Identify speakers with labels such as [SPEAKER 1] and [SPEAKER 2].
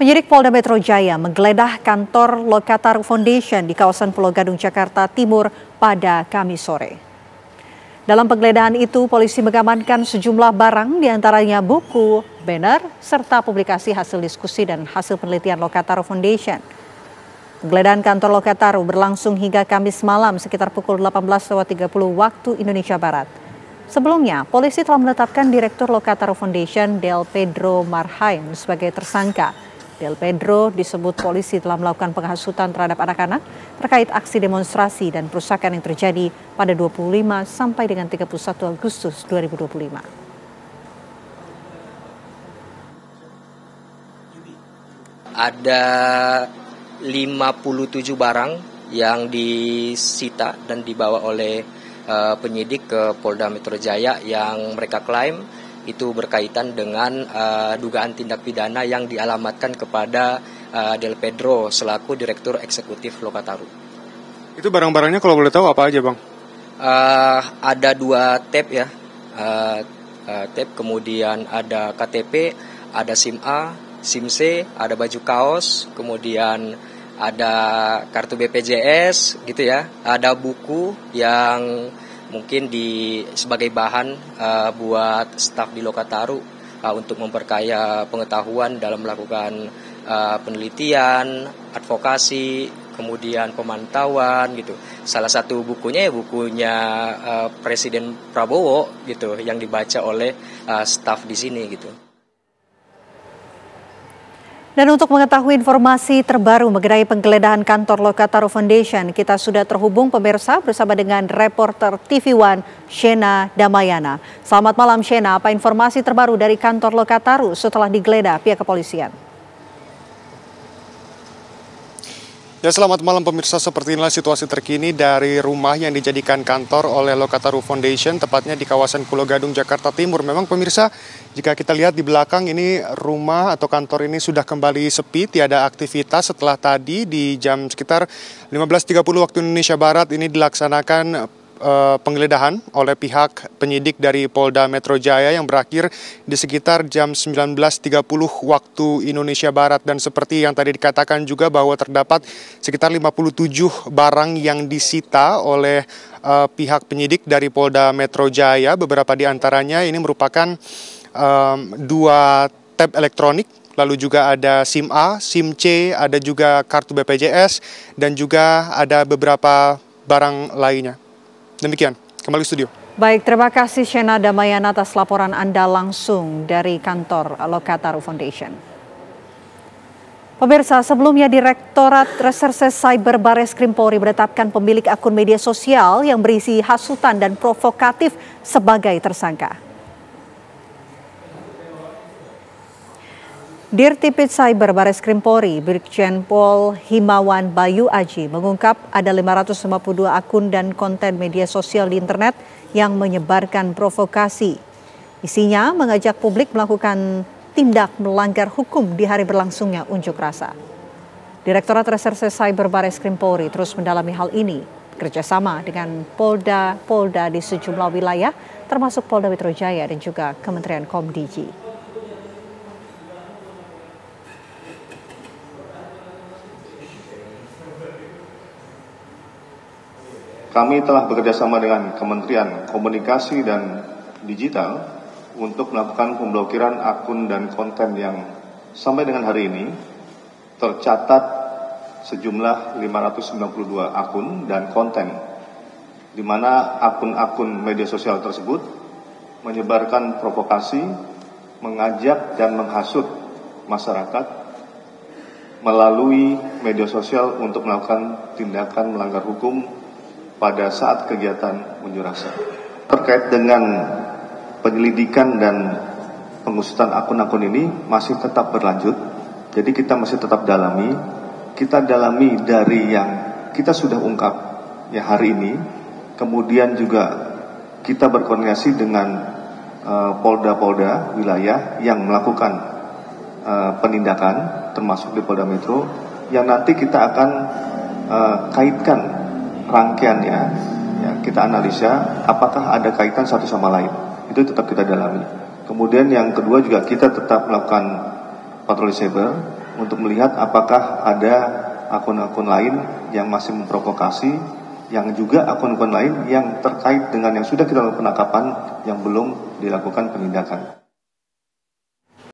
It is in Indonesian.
[SPEAKER 1] Penyidik Polda Metro Jaya menggeledah kantor Lokataru Foundation di kawasan Pulau Gadung, Jakarta Timur pada Kamis sore. Dalam penggeledahan itu, polisi mengamankan sejumlah barang, diantaranya buku, banner, serta publikasi hasil diskusi dan hasil penelitian Lokataru Foundation. Penggeledahan kantor Lokataru berlangsung hingga Kamis malam sekitar pukul 18.30 waktu Indonesia Barat. Sebelumnya, polisi telah menetapkan Direktur Lokataru Foundation Del Pedro Marhain sebagai tersangka. Del Pedro disebut polisi telah melakukan penghasutan terhadap anak-anak terkait aksi demonstrasi dan perusakan yang terjadi pada 25 sampai dengan 31 Agustus 2025.
[SPEAKER 2] Ada 57 barang yang disita dan dibawa oleh penyidik ke Polda Metro Jaya yang mereka klaim itu berkaitan dengan dugaan tindak pidana yang dialamatkan kepada Del Pedro selaku Direktur Eksekutif Lokataru.
[SPEAKER 3] Itu barang-barangnya kalau boleh tahu apa aja, Bang?
[SPEAKER 2] Ada 2 tab ya, tab, kemudian ada KTP, ada SIM A, SIM C, ada baju kaos, kemudian ada kartu BPJS gitu ya, ada buku yang mungkin sebagai bahan buat staf di Lokataru untuk memperkaya pengetahuan dalam melakukan penelitian, advokasi, kemudian pemantauan gitu. Salah satu bukunya ya bukunya Presiden Prabowo gitu yang dibaca oleh staf di sini gitu.
[SPEAKER 1] Dan untuk mengetahui informasi terbaru mengenai penggeledahan kantor Lokataru Foundation, kita sudah terhubung pemirsa bersama dengan reporter TV One Shena Damayana. Selamat malam Shena, apa informasi terbaru dari kantor Lokataru setelah digeledah pihak kepolisian?
[SPEAKER 3] Ya, selamat malam pemirsa, seperti inilah situasi terkini dari rumah yang dijadikan kantor oleh Lokataru Foundation, tepatnya di kawasan Pulau Gadung, Jakarta Timur. Memang pemirsa, jika kita lihat di belakang ini rumah atau kantor ini sudah kembali sepi, tiada aktivitas setelah tadi di jam sekitar 15.30 waktu Indonesia Barat ini dilaksanakan penggeledahan oleh pihak penyidik dari Polda Metro Jaya yang berakhir di sekitar jam 19.30 waktu Indonesia Barat. Dan seperti yang tadi dikatakan juga bahwa terdapat sekitar 57 barang yang disita oleh pihak penyidik dari Polda Metro Jaya. Beberapa di antaranya ini merupakan 2 tab elektronik, lalu juga ada SIM A, SIM C, ada juga kartu BPJS, dan juga ada beberapa barang lainnya. Demikian, kembali studio.
[SPEAKER 1] Baik, terima kasih Shena Damayana atas laporan Anda langsung dari kantor Lokataru Foundation. Pemirsa, sebelumnya Direktorat Reserse Cyber Bareskrim Polri menetapkan pemilik akun media sosial yang berisi hasutan dan provokatif sebagai tersangka. Dirtipid Cyber Bareskrim Polri, Brigjen Pol Himawan Bayu Aji mengungkap ada 552 akun dan konten media sosial di internet yang menyebarkan provokasi. Isinya mengajak publik melakukan tindak melanggar hukum di hari berlangsungnya unjuk rasa. Direktorat Reserse Cyber Bareskrim Polri terus mendalami hal ini, bekerjasama dengan Polda di sejumlah wilayah, termasuk Polda Metro Jaya dan juga Kementerian Komdiji.
[SPEAKER 4] Kami telah bekerjasama dengan Kementerian Komunikasi dan Digital untuk melakukan pemblokiran akun dan konten yang sampai dengan hari ini tercatat sejumlah 592 akun dan konten, di mana akun-akun media sosial tersebut menyebarkan provokasi, mengajak dan menghasut masyarakat melalui media sosial untuk melakukan tindakan melanggar hukum pada saat kegiatan unjuk rasa. Terkait dengan penyelidikan dan pengusutan akun-akun ini masih tetap berlanjut, jadi kita masih tetap dalami. Kita dalami dari yang kita sudah ungkap ya hari ini, kemudian juga kita berkoordinasi dengan polda-polda wilayah yang melakukan penindakan, termasuk di Polda Metro, yang nanti kita akan kaitkan rangkaiannya, ya, kita analisa apakah ada kaitan satu sama lain. Itu tetap kita dalami. Kemudian yang kedua juga kita tetap melakukan patroli cyber untuk melihat apakah ada akun-akun lain yang masih memprovokasi, yang juga akun-akun lain yang terkait dengan yang sudah kita lakukan penangkapan yang belum dilakukan penindakan.